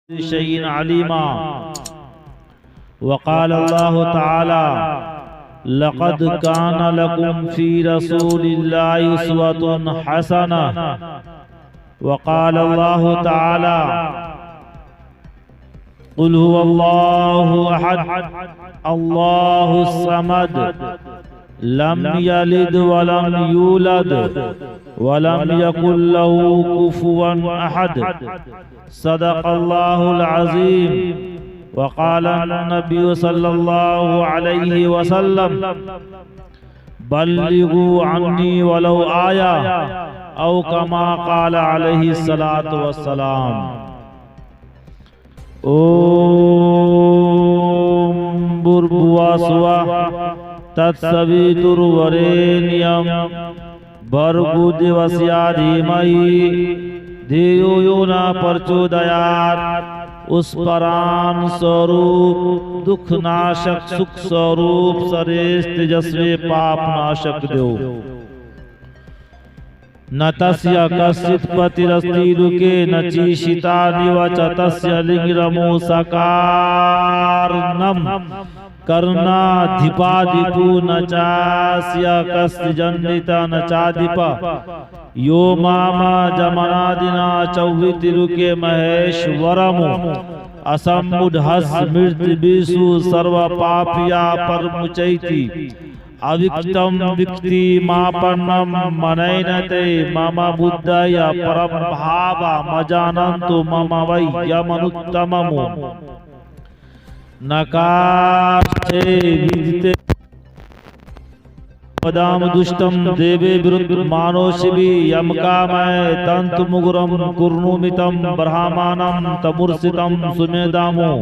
शैइन अलीमा। वक़ाल अल्लाहु तआला लक़द कान लकुम फ़ी रसूलिल्लाहि उस्वतुन हसनह। वक़ाल अल्लाहु तआला क़ुल हुवल्लाहु अहद अल्लाहुस समद लम यलिद वलम यूलद वलम यकुल लहू कुफुवन अहद। सदक़ल्लाहुल अज़ीम। वक़ाल नबी सल्लल्लाहु अलैहि वसल्लम बल्लिगू अन्नी वलौ आया औ कमा क़ाल अलैहि सलातु वस्सलाम। ओम भूर्भुवः स्वः तत्सवितुर्वरेण्यं भर्गो देवस्य धीमहि धियो यो न प्रचोदयात्। उस परान स्वरूप दुख नाशक सुख स्वरूप सरेश तेजस्वी पाप नाशक देव। न तस्य कश्चित् पतिरस्ति दुखे न चीशिता निवच तस्य लिंगरमो सकारनम कर्णाधिपादिपु न चास्य कस्य जन्निता न चाधिप। यो मामा जमनादिना चौवितिरुके महेश्वरमु असम्मुढस् मृत्युविषु सर्व पापिया परमुचैति। अविक्तम विक्ति मापन्नम मनैनते मम बुद्धय परम भावा मजानन्तु मम वै यमनुत्तममु। नकास्ते विदिते पदाम दुष्टम देवे विरुद्ध मानोशिवी यमकामय तंतु मुगुरम कुर्णुमितम ब्रह्मानम तमुर्सितम सुमेदामो।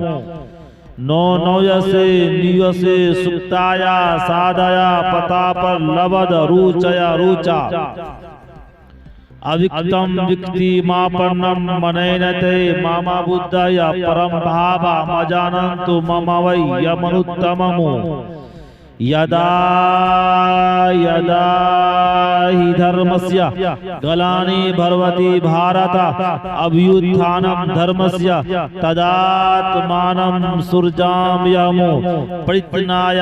नो नौयसे नियसे सुक्ताया सादया पता पर लवद रुचया रुचा। अविक्तम विक्ति मापन्नम मनैनते मामा बुद्धय परम भावा मजानन्तु मम वै यमनुत्तममु। यदा यदा हि धर्मस्य गलानि भर्वति भारत अभ्युत्थानं धर्मस्य तदात्मानं सुरजाम्यमो। परित्नाय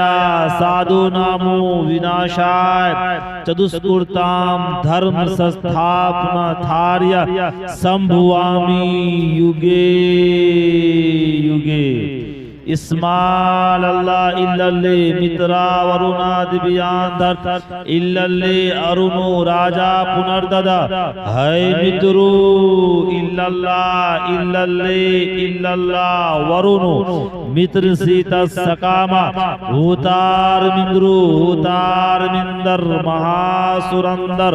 साधूनामो विनाशाय चतुष्कृतां धर्म संस्थापनार्थाय संभवामि युगे युगे। इस्माल अल्लाह इल्लल्ले मित्रा वरुणा दिव्यांधर इल्लल्ले अरुणो राजा पुनर्ददा। है मित्रु इल्लल्लाह इल्लल्ले इल्लल्लाह वरुणो मित्र सीता सकामा। हूतार मिंद्रु हूतार मिंदर महासुरंदर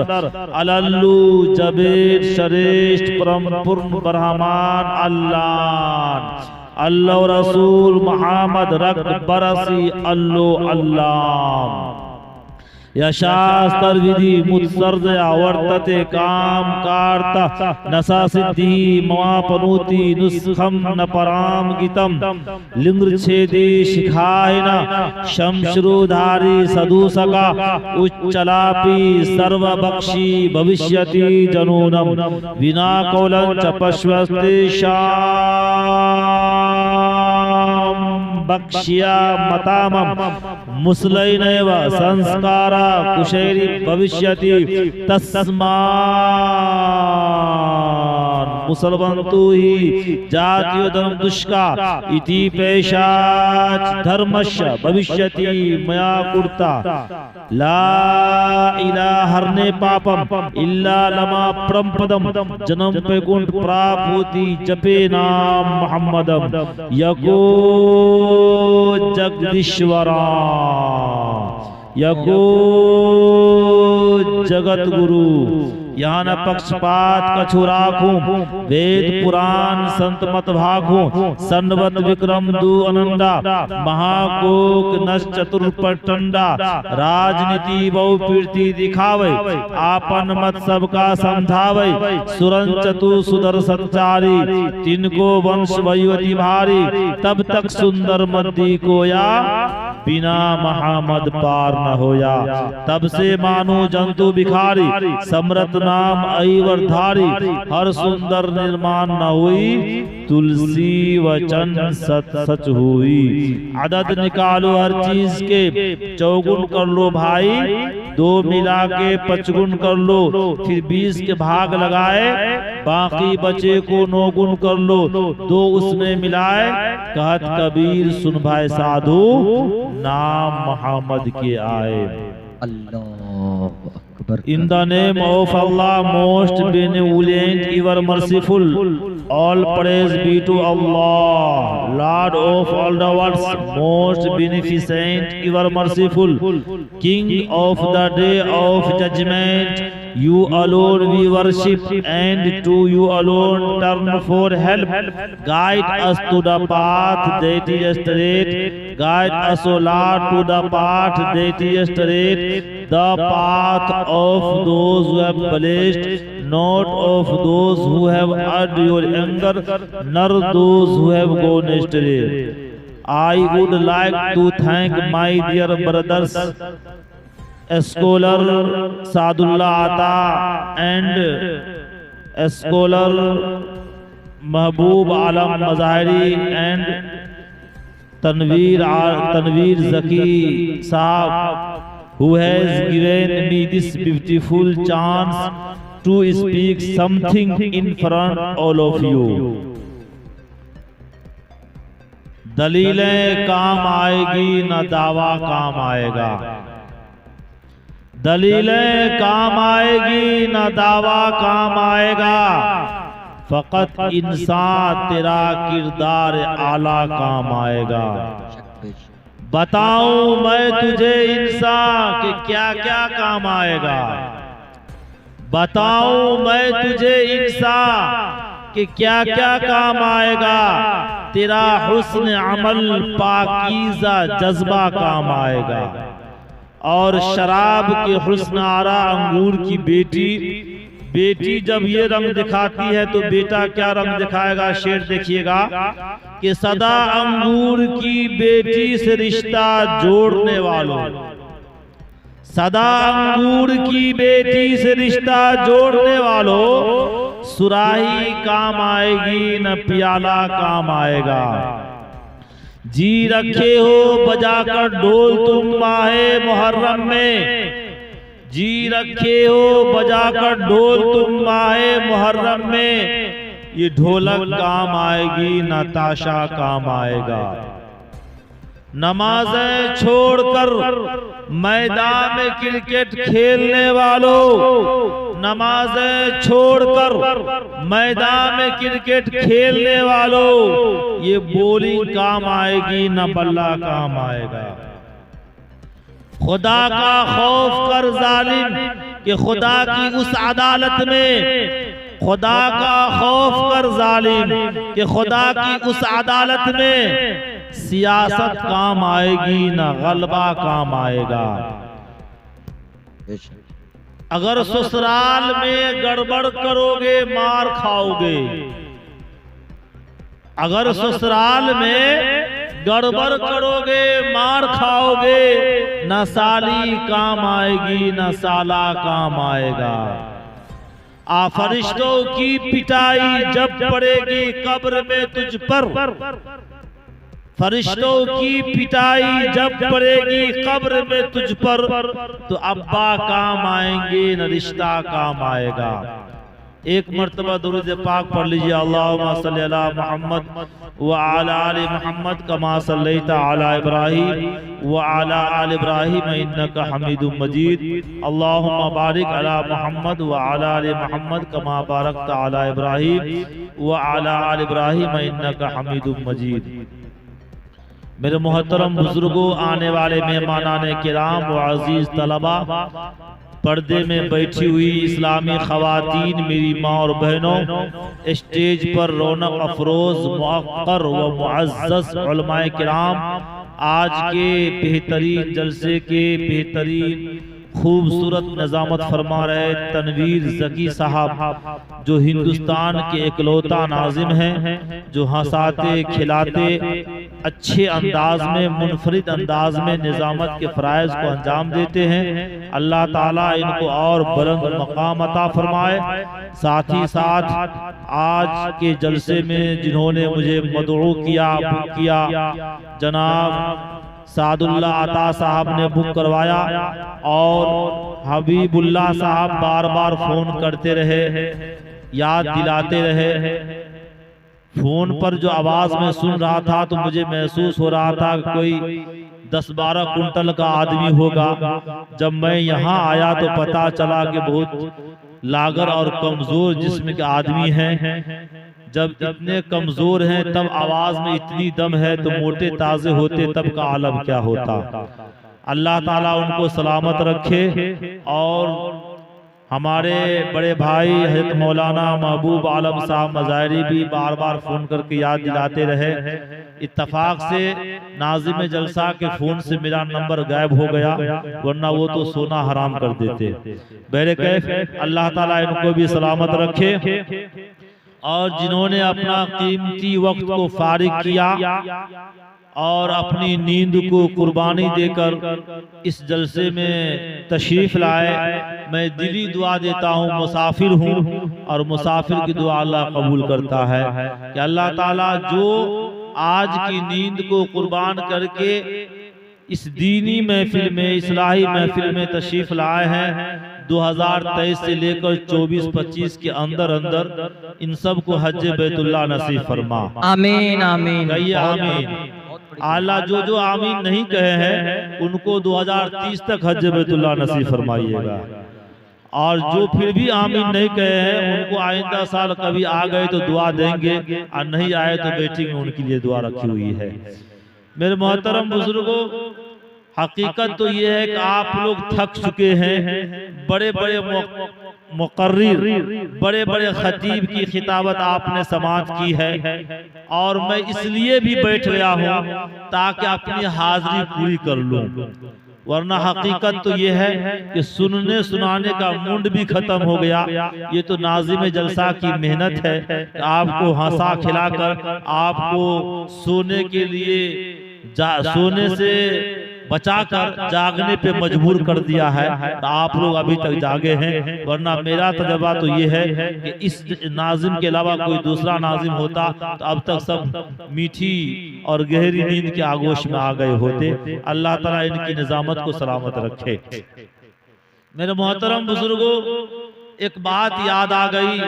अलल्लु जबेर श्रेष्ठ परम पूर्ण ब्रह्मान अल्लाह। अल्लाह रसूल मोहम्मद रक बरसी अल्लो अल्लाह। यशास्त्र विधि मुत्सर्जया वर्तते काम कार्ता नसा सिद्धि मवापनोति नुस्खम न पराम गीतम। लिंगछेदी शिखायन शमश्रुधारी सदूसका उच्चलापि सर्वभक्षी भविष्यति जनूनम। विना कौलं च पश्वस्ते बक्ष्या मतामम मुसलैनैव संस्कारा कुशैरी भविष्यति। तस्मात् मुसलवन्तु हि जातियो धर्म दुष्का इति पेशाच धर्मस्य भविष्यति मया कुर्ता। ला इलाहा हरने पापम इल्ला लमा प्रमपदम जन्म पैकुंठ प्राप्ति जपे नाम मोहम्मदम। यको जगदीश्वरा यको जगत गुरु। यहाँ न पक्षपात कछु राखूं वेद पुराण संत मत भाखूं। सन्वत विक्रम दु अनंदा महाकोक नश चतुर्पटंडा। राजनीति बहु पीर्ति दिखावे आपन मत सबका समझावे। सुरन चतु सुदर सच्चारी तिनको वंश वयुवती भारी। तब तक सुंदर मद्दी कोया बिना महामद पार न होया। तब से मानो जंतु भिखारी समरत नाम ऐवरधारी, हर सुंदर निर्माण न हुई, तुलसी वचन सत सच हुई। अदद निकालो हर चीज के, चौगुन कर लो भाई, 2 मिला के 5 गुण कर लो, फिर 20 के भाग लगाए, बाकी बचे को 9 गुण कर लो, 2 उसमें मिलाए। कहत कबीर सुन भाई साधु, नाम मोहम्मद के आए। अल्लाह Akbar. In the name of Allah, most benevolent, ever merciful, all praise be to Allah, Lord of all the worlds, most beneficent, ever merciful, King of the day of judgment. You alone we worship, and to you alone turn for help. Guide us to the path that is straight. Guide us, O Lord, to the path that is straight, the path of those who have blessed, not of those who have heard your anger, nor those who have gone astray. I would like to thank my dear brothers, scholar Sadullah Ata and scholar Mahbub Alam Mazahiri and Tanveer Zaki Sahab, who has given me this beautiful chance to speak something in front of all of you. दलीलें काम आएगी न दावा काम आएगा, दलीलें काम आएगी न दावा काम आएगा, फकत इंसान तेरा किरदार आला काम आएगा। बताऊं मैं तुझे इंसान के क्या क्या काम आएगा, बताऊं मैं तुझे इंसान कि क्या क्या काम आएगा। तेरा हुस्न अमल पाकीज़ा जज्बा काम आएगा, और शराब के हुस्न आरा अंगूर की बेटी जब ये रंग दिखाती है तो बेटा क्या रंग दिखाएगा। शेर देखिएगा कि सदा अंगूर की बेटी से रिश्ता जोड़ने वालों, सदा अंगूर की बेटी से रिश्ता जोड़ने वालों, सुराही काम आएगी न प्याला काम आएगा। जी रखे हो बजाकर ढोल तुम माहे मुहर्रम में, जी रखे हो बजाकर ढोल तुम माहे मुहर्रम में, ये ढोलक काम आएगी न ताशा काम आएगा। नमाज़ें छोड़कर मैदान में क्रिकेट खेलने वालों, नमाज़ें छोड़कर मैदान में क्रिकेट खेलने वालों, ये बॉलिंग काम आएगी न बल्ला काम आएगा। खुदा का खौफ कर जालिम कि खुदा की उस अदालत में, खुदा का खौफ कर जालिम कि खुदा की उस अदालत में सियासत काम आएगी न गलबा काम आएगा। अगर ससुराल में गड़बड़ करोगे मार खाओगे, अगर ससुराल में गड़बड़ करोगे मार खाओगे, न साली काम आएगी न साला काम आएगा। फरिश्तों की पिटाई जब पड़ेगी कब्र में तुझ पर, फरिश्तों की पिटाई जब पड़ेगी कब्र में तुझ पर, तो अब्बा काम आएंगे न रिश्ता काम आएगा। एक मर्तबा दुरूद पाक पढ़ लीजिए, अल्लाहुम्मा सल्ली अला मुहम्मद व अला आलि मुहम्मद कमा सल्लैता अला इब्राहीम व अला आलि इब्राहीम इन्नका हमीदुम मजीद। अल्लाहुम्मा बारिक अला मुहम्मद व अला आलि मुहम्मद कमा बारकता अला इब्राहीम व अला आलि इब्राहीम इन्नका हमीदुम मजीद। मेरे मोहतरम बुजुर्गों, आने वाले मेहमानाने किराम व अजीज तलबा, पर्दे में बैठी हुई इस्लामी खवातीन, मेरी माँ और बहनों, स्टेज पर रौनक अफरोज मुअक्कर व मुअज़्ज़ज़ उलमाए किराम, आज के बेहतरीन जलसे के बेहतरीन खूबसूरत निजामत फरमा रहे तनवीर ज़की साहब, जो हिंदुस्तान के इकलौता नाजिम हैं, जो हंसाते खिलाते अच्छे अंदाज में, मुनफरिद अंदाज में निजामत के फ़राइज़ को अंजाम देते हैं। अल्लाह ताला इनको और बुलंद मकाम अता फरमाए। साथ ही साथ आज के जलसे में जिन्होंने मुझे मदऊ किया, बुक किया, जनाब सादुल्ला अता साहब ने बुक करवाया और हबीबुल्लाह साहब बार बार फ़ोन करते रहे, याद दिलाते रहे। फोन पर जो आवाज में सुन रहा था तो मुझे महसूस हो रहा था कि कोई 10-12 कुंटल का आदमी होगा। जब मैं यहाँ आया तो पता चला कि बहुत लागर और कमजोर जिस्म के आदमी हैं। जब इतने कमजोर हैं तब आवाज में इतनी दम है तो मोटे ताजे होते तब का आलम क्या होता। अल्लाह ताला उनको सलामत रखे। और हमारे बड़े भाई हज़रत मौलाना महबूब आलम साहब मज़ाहरी भी बार बार फ़ोन करके याद दिलाते रहे। इत्तफाक से नाज़िम जलसा के फ़ोन से मेरा नंबर गायब हो गया, वरना वो तो सोना हराम कर देते। बहरे कैफ अल्लाह ताला इनको भी सलामत रखे। और जिन्होंने अपना कीमती वक्त को फारिग किया और अपनी नींद को कुर्बानी देकर इस जलसे में तशरीफ लाए, मैं दिली दुआ देता हूँ। मुसाफिर हूँ और मुसाफिर की दुआ अल्लाह कबूल करता है कि अल्लाह ताला जो आज की नींद को कुर्बान करके इस दीनी महफिल में, इस्लाही महफिल में तशरीफ लाए हैं, 2023 से लेकर 24-25 के अंदर अंदर इन सब को हज बैतुल्लाह नसीब फरमा। आमीन आमीन आमीन। आला जो जो आमीन नहीं कहे हैं उनको 2030 तक हज बैतुल्लाह नसीब फरमाइएगा। और जो फिर भी आमीन नहीं कहे हैं उनको आइंदा साल कभी आ गए तो दुआ देंगे, और नहीं आए तो बेटी में उनके लिए दुआ रखी हुई है। मेरे मोहतरम बुजुर्गों, हकीकत तो ये है कि आप लोग थक चुके हैं। बड़े बड़े मुकर्रिर, बड़े बड़े खतीब की खिताबत आपने समाज की है, और मैं इसलिए भी बैठ गया हूँ ताकि अपनी हाजिरी पूरी कर लूँ। वरना हकीकत तो ये है कि सुनने सुनाने का मुंड भी खत्म हो गया। ये तो नाज़िम जलसा की मेहनत है, आपको हंसा खिलाकर आपको सोने के लिए सोने से बचाकर जागने पे मजबूर कर दिया है। तो आप लोग अभी तक जागे हैं, वरना मेरा तजर्बा तो ये है कि इस नाजिम के अलावा कोई दूसरा नाजिम होता तो अब तक सब मीठी और गहरी नींद के आगोश में आ गए होते। अल्लाह ताला इनकी निजामत को सलामत रखे। मेरे मोहतरम बुजुर्गों, एक बात याद आ गई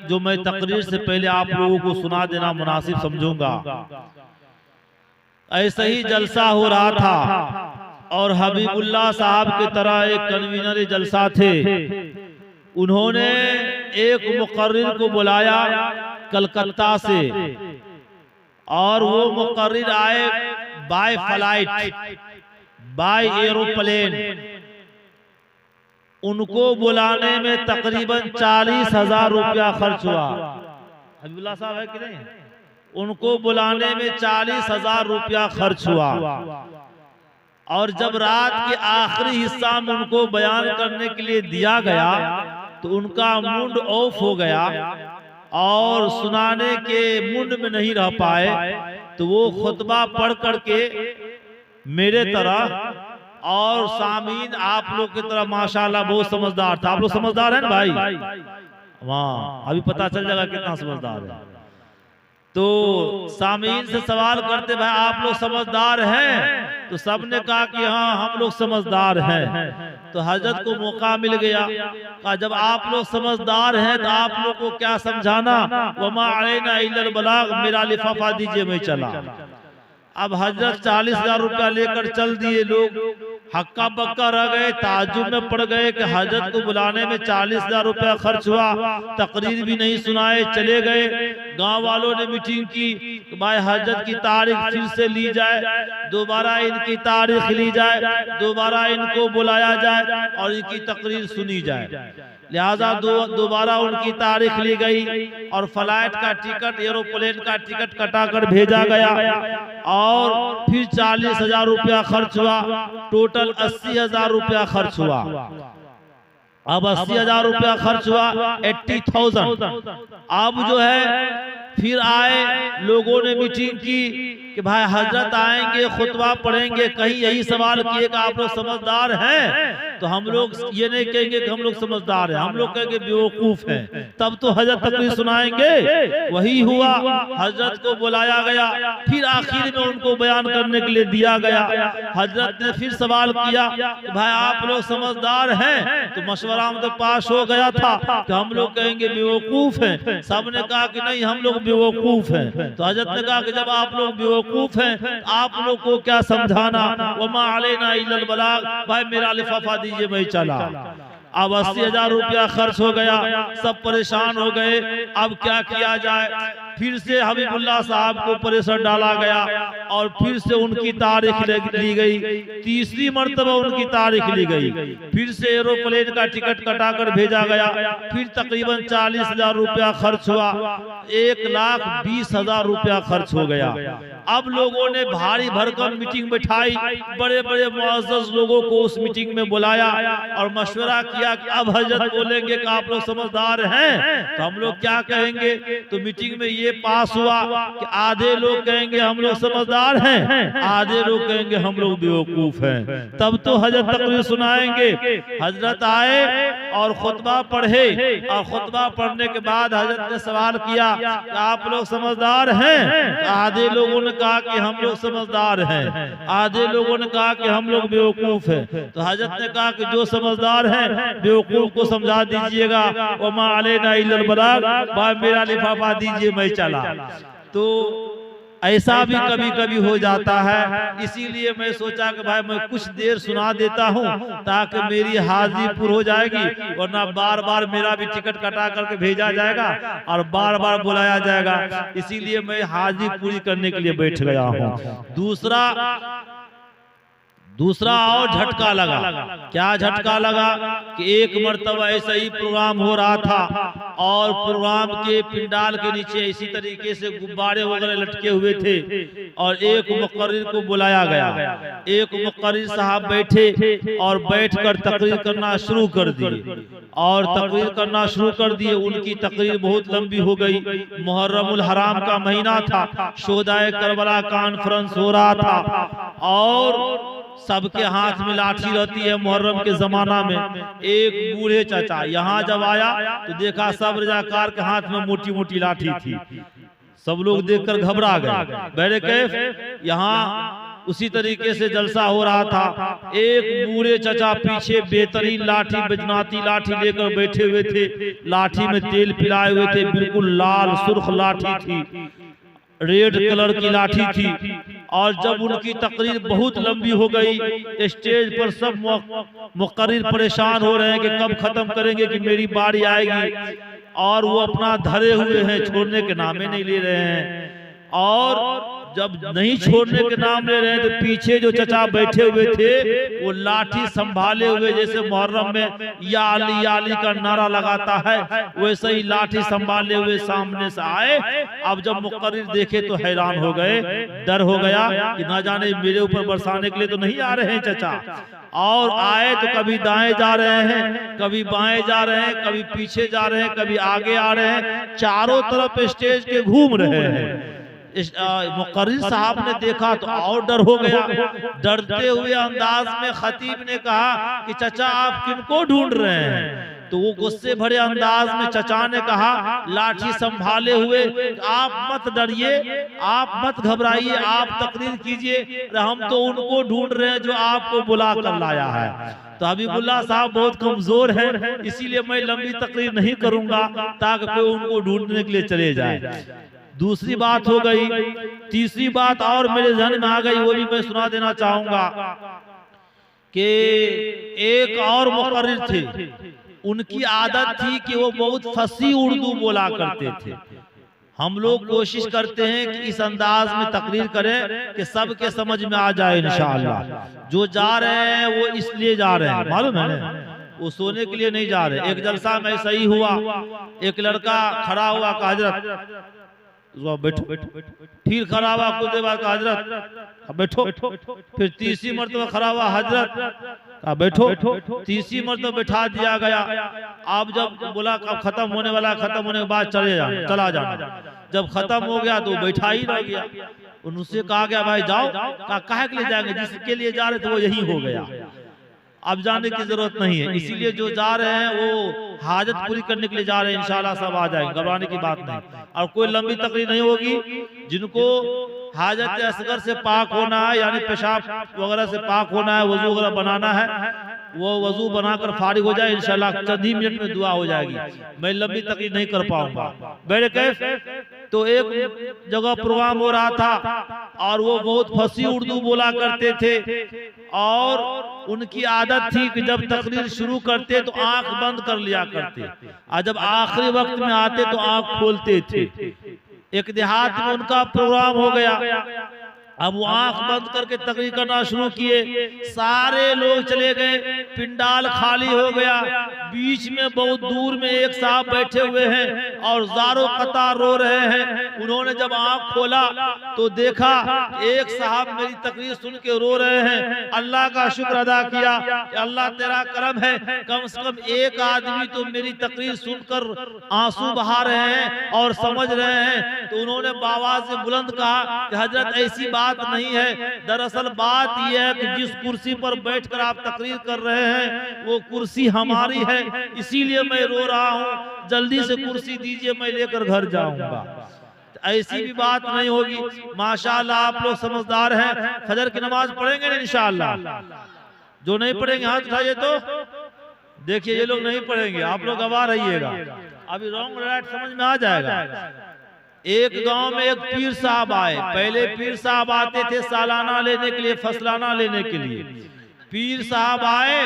जो मैं तकरीर से पहले आप लोगों को सुना देना मुनासिब समझूंगा। ऐसा ही जलसा हो रहा था और हबीबुल्लाह साहब की तरह एक कन्वीनर जलसा थे। उन्होंने एक मुकर्रिर को बुलाया कलकत्ता से, और वो मुकर्रिर आए बाय फ्लाइट, बाय एरोप्लेन। उनको बुलाने में तकरीबन 40,000 रुपया खर्च हुआ। हबीबुल्लाह साहब है कि नहीं? उनको बुलाने में 40,000 रुपया खर्च हुआ। और जब रात के आखिरी हिस्सा में उनको बयान करने के लिए दिया गया तो उनका मूड ऑफ हो गया और सुनाने के मूड में नहीं रह पाए। तो वो खुतबा पढ़ करके मेरे तरह और सामीन आप लोग की तरह माशाल्लाह बहुत समझदार था। आप लोग समझदार हैं ना भाई? वाह, अभी पता चल जाएगा कितना समझदार है। तो सामीन से सवाल करते, भाई आप लोग समझदार हैं? तो सबने कहा कि हाँ हम लोग समझदार हैं। तो हजरत को मौका मिल गया, कहा जब आप लोग समझदार हैं तो आप लोग को क्या समझाना, वमा अलैना इल्लल बलाग, मेरा लिफाफा दीजिए मैं चला। अब हजरत 40,000 रुपया लेकर चल दिए। लोग हक्का बक्का रह गए, ताज्जुब में पड़ गए कि हजरत को बुलाने में 40,000 रुपया खर्च हुआ, तकरीर भी नहीं सुनाए, चले गए। गांव वालों ने मीटिंग की, भाई हजरत की तारीख फिर से ली जाए, दोबारा इनकी तारीख ली जाए, दोबारा इनको बुलाया जाए और इनकी तकरीर सुनी जाए। लिहाजा दोबारा उनकी तारीख ली गई और फ्लाइट का टिकट, एरोप्लेन का टिकट कटाकर भेजा गया और फिर 40,000 रुपया खर्च हुआ। टोटल 80,000 रुपया खर्च हुआ। अब 80,000 रुपया खर्च हुआ, 80,000। अब जो है फिर आए, लोगों ने मीटिंग की कि भाई हजरत आएंगे खुतबा पढ़ेंगे, कहीं यही सवाल किए कि आप लोग समझदार हैं, तो हम लोग ये नहीं कहेंगे कि हम लोग समझदार हैं, हम लोग कहेंगे बेवकूफ हैं, तब तो हजरत तकरीर सुनाएंगे। वही हुआ, हजरत को बुलाया गया, फिर आखिर में उनको बयान करने के लिए दिया गया। हजरत ने फिर सवाल किया कि भाई आप लोग समझदार हैं, तो मशवरा में तो पास हो गया था कि हम लोग कहेंगे बेवकूफ हैं। सबने कहा कि नहीं हम लोग बेवकूफ हैं। तो हजरत ने कहा कि जब आप लोग बेवकूफ हैं आप लोग को क्या समझाना, वमा अलैना इल्लल बलाग, भाई मेरा लिफाफा दीजिए मैं चला। अब 80,000 रुपया खर्च हो गया, सब परेशान हो गए, अब क्या किया जाए। फिर से हबीबुल्लाह साहब को प्रेशर डाला गया और फिर से उनकी तारीख ली गई, तीसरी मर्तबा उनकी तारीख ली गई, फिर से एरोप्लेन का टिकट कटाकर भेजा गया, फिर तकरीबन 40,000 रुपया खर्च हुआ, 1,20,000 रुपया खर्च हो गया। अब लोगों ने भारी भरकम मीटिंग बैठाई, बड़े बड़े मुअज़्ज़ज़ लोगों को उस मीटिंग में बुलाया और मशवरा किया कि अब हजरत बोलेंगे कि आप लोग समझदार हैं, तो हम लोग क्या कहेंगे। तो मीटिंग में ये पास हुआ कि आधे लोग कहेंगे हम लोग समझदार हैं, आधे लोग कहेंगे हम लोग बेवकूफ हैं। तब तो हजरत तकरीर सुनाएंगे। हजरत आए और खुतबा पढ़े, और खुतबा पढ़ने के बाद हजरत ने सवाल किया कि आप लोग समझदार हैं, तो आधे लोगों ने कहा कि हम लोग समझदार हैं, आधे लोगों ने कहा कि हम लोग बेवकूफ हैं। तो हजरत ने कहा कि जो समझदार हैं बेवकूफ को समझा दीजिएगा, वमा अलैना इल्लल बलाग, भाई मेरा लिफाफा दीजिए मैं चला। तो ऐसा भी कभी कभी हो जाता है, इसीलिए मैं सोचा कि भाई मैं कुछ देर सुना देता हूं ताकि मेरी हाजिरी पूरी हो जाएगी, वरना बार बार मेरा भी टिकट कटा करके भेजा जाएगा और बार बार बुलाया जाएगा। इसीलिए मैं हाजिरी पूरी करने के लिए बैठ गया हूं। दूसरा और झटका लगा। क्या झटका लगा कि एक मर्तबा ऐसा ही प्रोग्राम हो रहा था और प्रोग्राम के पिंडाल के नीचे इसी तरीके से गुब्बारे वगैरह लटके हुए थे और एक मुक़र्रिर को बुलाया गया। एक मुक़र्रिर साहब बैठे और बैठकर तकरीर करना शुरू कर दिए और तकरीर करना शुरू कर दिए। उनकी तकरीर बहुत लंबी हो गई। मुहर्रमुल हराम का महीना था, शोहदाए करबला कॉन्फ्रेंस हो रहा था और सबके हाथ में लाठी रहती है मुहर्रम के जमाना में। एक बूढ़े चाचा यहाँ जब आया तो देखा सब रजाकार के हाथ में मोटी मोटी लाठी थी। सब लोग देखकर घबरा गए। बहरे कैफ यहाँ उसी तरीके से जलसा हो रहा था। एक बूढ़े चाचा पीछे बेहतरीन लाठी, बजनाती लाठी लेकर बैठे हुए थे। लाठी में तेल पिलाए हुए थे, बिल्कुल लाल सुर्ख लाठी थी, रेड कलर की लाठी थी। और जब उनकी तकरीर बहुत लंबी हो गई, स्टेज पर सब मुक़र्रिर परेशान हो रहे हैं कि कब खत्म करेंगे कि मेरी बारी आएगी, और वो अपना धरे हुए हैं, छोड़ने के नामे नहीं ले रहे हैं। और जब नहीं छोड़ने के नाम ले रहे हैं तो पीछे जो चचा बैठे हुए थे वो लाठी संभाले हुए, जैसे मुहर्रम में या अली का नारा लगाता है वैसे ही लाठी संभाले हुए सामने से आए। अब जब मुक़र्रिर देखे तो हैरान हो गए, डर हो गया कि ना जाने मेरे ऊपर बरसाने के लिए तो नहीं आ रहे हैं चचा। और आए तो कभी दाएं जा रहे हैं, कभी बाएं जा रहे हैं, कभी पीछे जा रहे हैं, कभी आगे आ रहे हैं, चारों तरफ स्टेज के घूम रहे हैं। मुक़र्रिर साहब ने देखा तो और डर हो गया। डरते हुए अंदाज में खतीब ने कहा कि चचा आप किनको ढूंढ रहे हैं? तो वो गुस्से भरे अंदाज में चचा ने कहा लाठी संभाले हुए, आप मत डरिए, आप मत घबराइए, आप तकरीर कीजिए, हम तो उनको ढूंढ रहे हैं जो आपको बुला कर लाया है। तो हबीबुल्लाह साहब बहुत कमजोर हैं, इसीलिए मैं लंबी तकरीर नहीं करूंगा ताकि कोई उनको ढूंढने के लिए चले जाए। दूसरी बात हो गई। तीसरी बात और मेरे ध्यान में आ गई, वो भी मैं सुना देना चाहूंगा कि एक और मुक़र्रिर थे, उनकी आदत थी कि वो बहुत फसी उर्दू बोला करते थे। हम लोग कोशिश करते हैं कि इस अंदाज में तकरीर करें कि सबके समझ में आ जाए इंशाअल्लाह। जो जा रहे हैं वो इसलिए जा रहे हैं, मालूम है, वो सोने के लिए नहीं जा रहे। एक जलसा में सही हुआ, एक लड़का खड़ा हुआ कहा हजरत बैठो, फिर खड़ा हुआ कुछ देर बाद हजरत बैठो, फिर तीसरी मर्तबा खड़ा हुआ हजरत बैठो, तीसरी मर्तबा बैठा दिया गया। अब जब बोला कब खत्म होने वाला, खत्म होने के बाद चला जाना। जब खत्म हो गया तो बैठा ही रह गया। उनसे कहा गया भाई जाओ, काहे के लिए जाएंगे, जिसके लिए जा रहे थे वो यही हो गया, अब जाने की जरूरत नहीं है। इसीलिए जो जा रहे हैं वो हाजत पूरी करने के लिए जा रहे हैं, इंशाल्लाह सब आ जाएंगे, घबराने की बात नहीं। और कोई लंबी तकलीफ नहीं होगी। जिनको हाजत असगर से पाक होना है, यानी पेशाब वगैरह से पाक होना है, वजू वगैरह बनाना है, वो वजू बनाकर फारिग हो जाए, इंशाल्लाह चंद ही मिनट में दुआ हो जाएगी। मैं लंबी तकलीफ नहीं कर पाऊंगा। मेरे कैफ तो एक जगह प्रोग्राम हो रहा था और वो बहुत फसी उर्दू बोला करते थे, और उनकी आदत थी कि जब तकरीर शुरू करते तो आंख बंद कर लिया करते, और जब आखिरी वक्त में आते तो आंख खोलते थे। एक देहात में उनका प्रोग्राम हो गया, अब वो आंख बंद करके तकरीर करना शुरू किए, सारे लोग चले गए, पिंडाल खाली हो गया। बीच में बहुत दूर में एक साहब बैठे हुए हैं और ज़ारो कतार रो रहे हैं। उन्होंने जब आंख खोला तो देखा एक साहब मेरी तकरीर सुन के रो रहे हैं। अल्लाह का शुक्र अदा किया कि अल्लाह तेरा करम है, कम से कम एक आदमी तो मेरी तकरीर सुनकर आंसू बहा रहे हैं और समझ रहे हैं। तो उन्होंने आवाज से बुलंद कहा कि हजरत ऐसी बात नहीं है, दरअसल बात यह है कि जिस कुर्सी पर बैठकर आप तकरीर कर रहे हैं वो कुर्सी हमारी है, इसीलिए मैं रो रहा हूँ, जल्दी से कुर्सी दीजिए, मैं लेकर घर जाऊंगा। ऐसी भी बात नहीं होगी। माशाअल्लाह आप लोग समझदार हैं। फजर की नमाज पढ़ेंगे ना इंशाअल्लाह? जो नहीं पढ़ेंगे हाथ उठाइए। तो देखिए ये लोग नहीं पढ़ेंगे, आप लोग गवाह रहिएगा, अभी रॉन्ग राइट समझ में आ जाएगा। एक गांव में एक पीर साहब आए। पहले पीर साहब आते थे सालाना लेने के लिए, फसलाना लेने के लिए। पीर साहब आए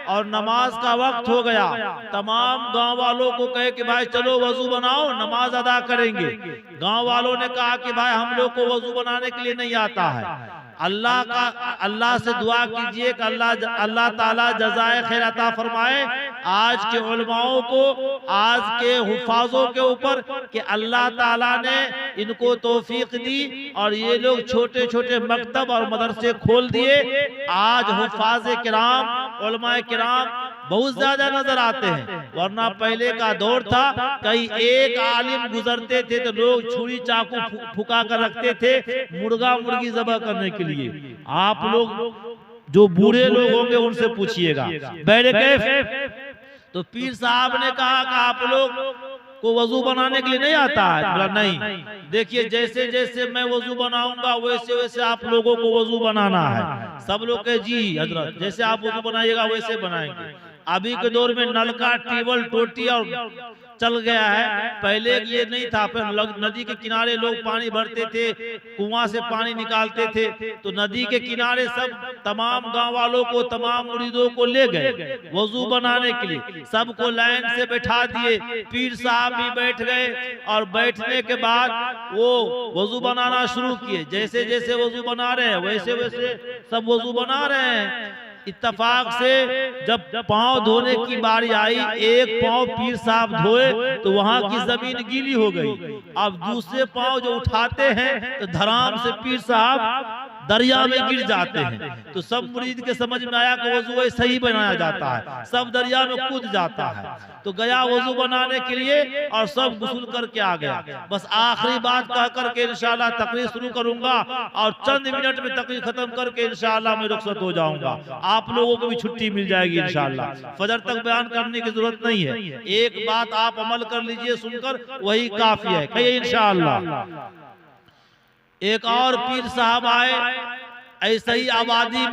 और नमाज का वक्त हो गया। तमाम गांव वालों को कहे कि भाई चलो वजू बनाओ, नमाज अदा करेंगे। गांव वालों ने कहा कि भाई हम लोग को वजू बनाने के लिए नहीं आता है। अल्लाह से दुआ कीजिए कि अल्लाह ताला जज़ाए खैर अता फरमाए आज के उलमाओं को, आज के हुफ़ाज़ों के ऊपर, कि अल्लाह ताला ने इनको तौफीक दी और ये लोग छोटे छोटे मकतब और मदरसे खोल दिए। आज हुफ़ाज़े किराम, उलमाए किराम बहुत ज्यादा नजर आते हैं, वरना पहले का दौर था कहीं एक आलिम गुजरते थे तो लोग छुरी चाकू फुका कर रखते थे मुर्गा मुर्गी ज़बह करने के लिए। आप लोग जो बूढ़े लोग होंगे उनसे पूछिएगा। बैरे कैफ तो पीर साहब ने कहा कि आप लोग को वजू बनाने के लिए नहीं आता है? बोला नहीं। देखिए जैसे जैसे मैं वजू बनाऊंगा वैसे वैसे आप लोगों को वजू बनाना है। सब लोग कहे जी हजरत, जैसे आप वजू बनाइएगा वैसे बनाएंगे। अभी के दौर में नलका, ट्यूबवेल, टोटी और चल गया है, पहले ये नहीं था। फिर नदी के किनारे लोग पानी भरते थे, कुआं से पानी निकालते थे, तो नदी के किनारे सब तमाम गांव वालों को, तमाम मुरीदों को ले गए वजू बनाने के लिए। सबको लाइन से बैठा दिए, पीर साहब भी बैठ गए और बैठने के बाद वो वजू बनाना शुरू किए। जैसे जैसे वजू बना रहे हैं वैसे वैसे सब वजू बना रहे हैं। इत्तफाक से जब पांव धोने की बारी आई, एक पांव पीर साहब धोए तो वहां की जमीन गीली हो गई। अब दूसरे पांव जो उठाते हैं तो धराम से पीर साहब दरिया में गिर जाते हैं। तो सब मुरीद के समझ में आया कि वजू सही बनाया जाता है, सब दरिया में कूद जाता है। तो गया वजू बनाने के लिए और सब गुस्ल करके आ गया। बस आखिरी बात कह करके इंशाल्लाह तकरीर शुरू करूंगा और चंद मिनट में तकरीर खत्म करके इंशाल्लाह मैं रुखसत हो जाऊंगा। आप लोगों को भी छुट्टी मिल जाएगी इंशाल्लाह। फजर तक बयान करने की जरूरत नहीं है, एक बात आप अमल कर लीजिए, सुनकर वही काफी है, कहिए इंशाल्लाह। एक और पीर साहब आए, ऐसे ही आबादी